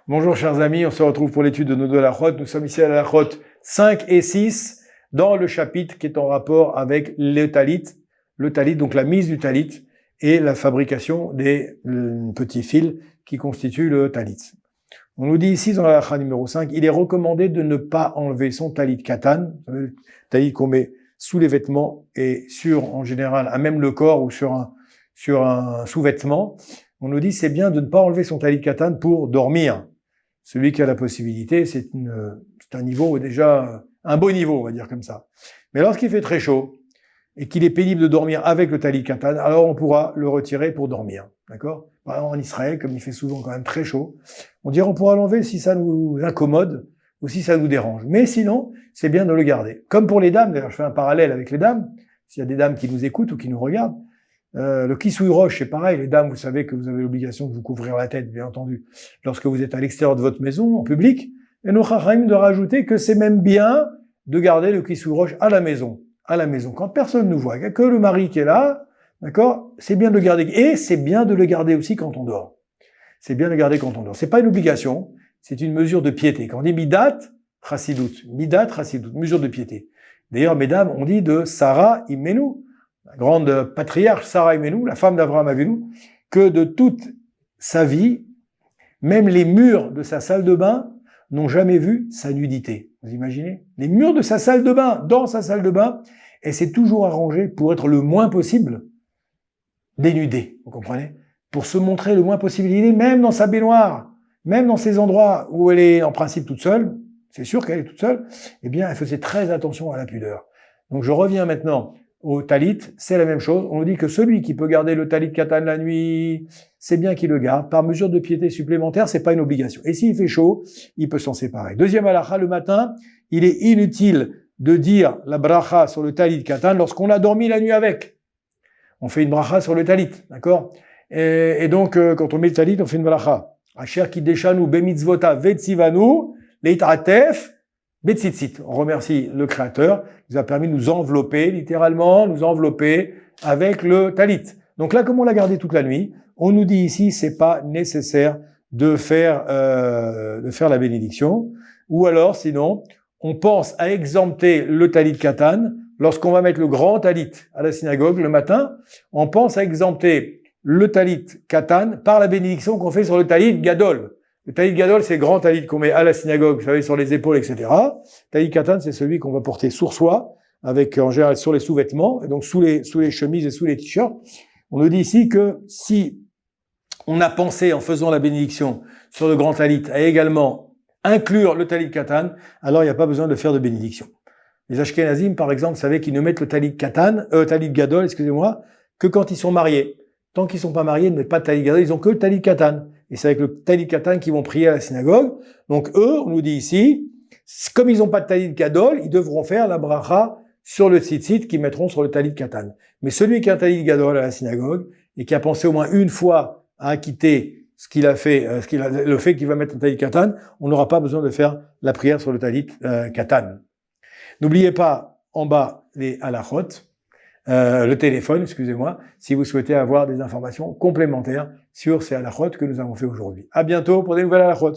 Bonjour chers amis, on se retrouve pour l'étude de nos deux halachot. Nous sommes ici à la halachot 5 et 6 dans le chapitre qui est en rapport avec le talit, donc la mise du talit et la fabrication des petits fils qui constituent le talit. On nous dit ici dans la halacha numéro 5, il est recommandé de ne pas enlever son talit katan, le talit qu'on met sous les vêtements et sur en général à même le corps ou sur un sous-vêtement. On nous dit c'est bien de ne pas enlever son talit katan pour dormir. Celui qui a la possibilité, c'est un niveau déjà, un beau niveau, on va dire comme ça. Mais lorsqu'il fait très chaud et qu'il est pénible de dormir avec le talit katan, alors on pourra le retirer pour dormir. D'accord? Par exemple, en Israël, comme il fait souvent quand même très chaud, on dirait on pourra l'enlever si ça nous incommode ou si ça nous dérange. Mais sinon, c'est bien de le garder. Comme pour les dames, d'ailleurs, je fais un parallèle avec les dames. S'il y a des dames qui nous écoutent ou qui nous regardent, le kisui roche, c'est pareil. Les dames, vous savez que vous avez l'obligation de vous couvrir la tête, bien entendu, lorsque vous êtes à l'extérieur de votre maison, en public. Et nos chachamim de rajouter que c'est même bien de garder le kisui roche à la maison. À la maison. Quand personne nous voit, il n'y a que le mari qui est là, d'accord? C'est bien de le garder. Et c'est bien de le garder aussi quand on dort. C'est bien de le garder quand on dort. C'est pas une obligation. C'est une mesure de piété. Quand on dit midat, chassidout. Midat, chassidout. Mesure de piété. D'ailleurs, mesdames, on dit de Sarah Imenu, la grande patriarche Sarah Imenu, la femme d'Abraham Avinu, que de toute sa vie, même les murs de sa salle de bain n'ont jamais vu sa nudité. Vous imaginez? Les murs de sa salle de bain, dans sa salle de bain, elle s'est toujours arrangée pour être le moins possible dénudée. Vous comprenez? Pour se montrer le moins possible dénudée, même dans sa baignoire, même dans ces endroits où elle est en principe toute seule, c'est sûr qu'elle est toute seule, eh bien, elle faisait très attention à la pudeur. Donc je reviens maintenant au talit, c'est la même chose. On nous dit que celui qui peut garder le talit katan la nuit, c'est bien qu'il le garde. Par mesure de piété supplémentaire, c'est pas une obligation. Et s'il fait chaud, il peut s'en séparer. Deuxième halakha, le matin, il est inutile de dire la bracha sur le talit katan lorsqu'on a dormi la nuit avec. On fait une bracha sur le talit, d'accord? Et donc, quand on met le talit, on fait une bracha. Asher kideshanu bemitzvota vetzivanu leitratef betzitzit. On remercie le Créateur, qui nous a permis de nous envelopper, littéralement, nous envelopper avec le talit. Donc là, comme on l'a gardé toute la nuit, on nous dit ici, c'est pas nécessaire de faire la bénédiction. Ou alors, sinon, on pense à exempter le talit katan. Lorsqu'on va mettre le grand talit à la synagogue le matin, on pense à exempter le talit katan par la bénédiction qu'on fait sur le talit gadol. Le talit gadol, c'est le grand talit qu'on met à la synagogue, vous savez, sur les épaules, etc. Talit katan, c'est celui qu'on va porter sur soi, avec, en général, sur les sous-vêtements, et donc sous les chemises et sous les t-shirts. On nous dit ici que si on a pensé, en faisant la bénédiction sur le grand talit, à également inclure le talit katan, alors il n'y a pas besoin de faire de bénédiction. Les Ashkenazim, par exemple, savaient qu'ils ne mettent le talit gadol, que quand ils sont mariés. Tant qu'ils sont pas mariés, ils ne mettent pas de talit gadol, ils ont que le talit katan. Et c'est avec le talit katan qu'ils vont prier à la synagogue. Donc eux, on nous dit ici, comme ils n'ont pas de talit gadol, ils devront faire la bracha sur le tzitzit qu'ils mettront sur le talit katan. Mais celui qui a un talit gadol à la synagogue et qui a pensé au moins une fois à acquitter le fait qu'il va mettre un talit katan, on n'aura pas besoin de faire la prière sur le talit katan. N'oubliez pas en bas les halachot, le téléphone, excusez-moi, si vous souhaitez avoir des informations complémentaires sur ces halachot que nous avons fait aujourd'hui. À bientôt pour des nouvelles halachot.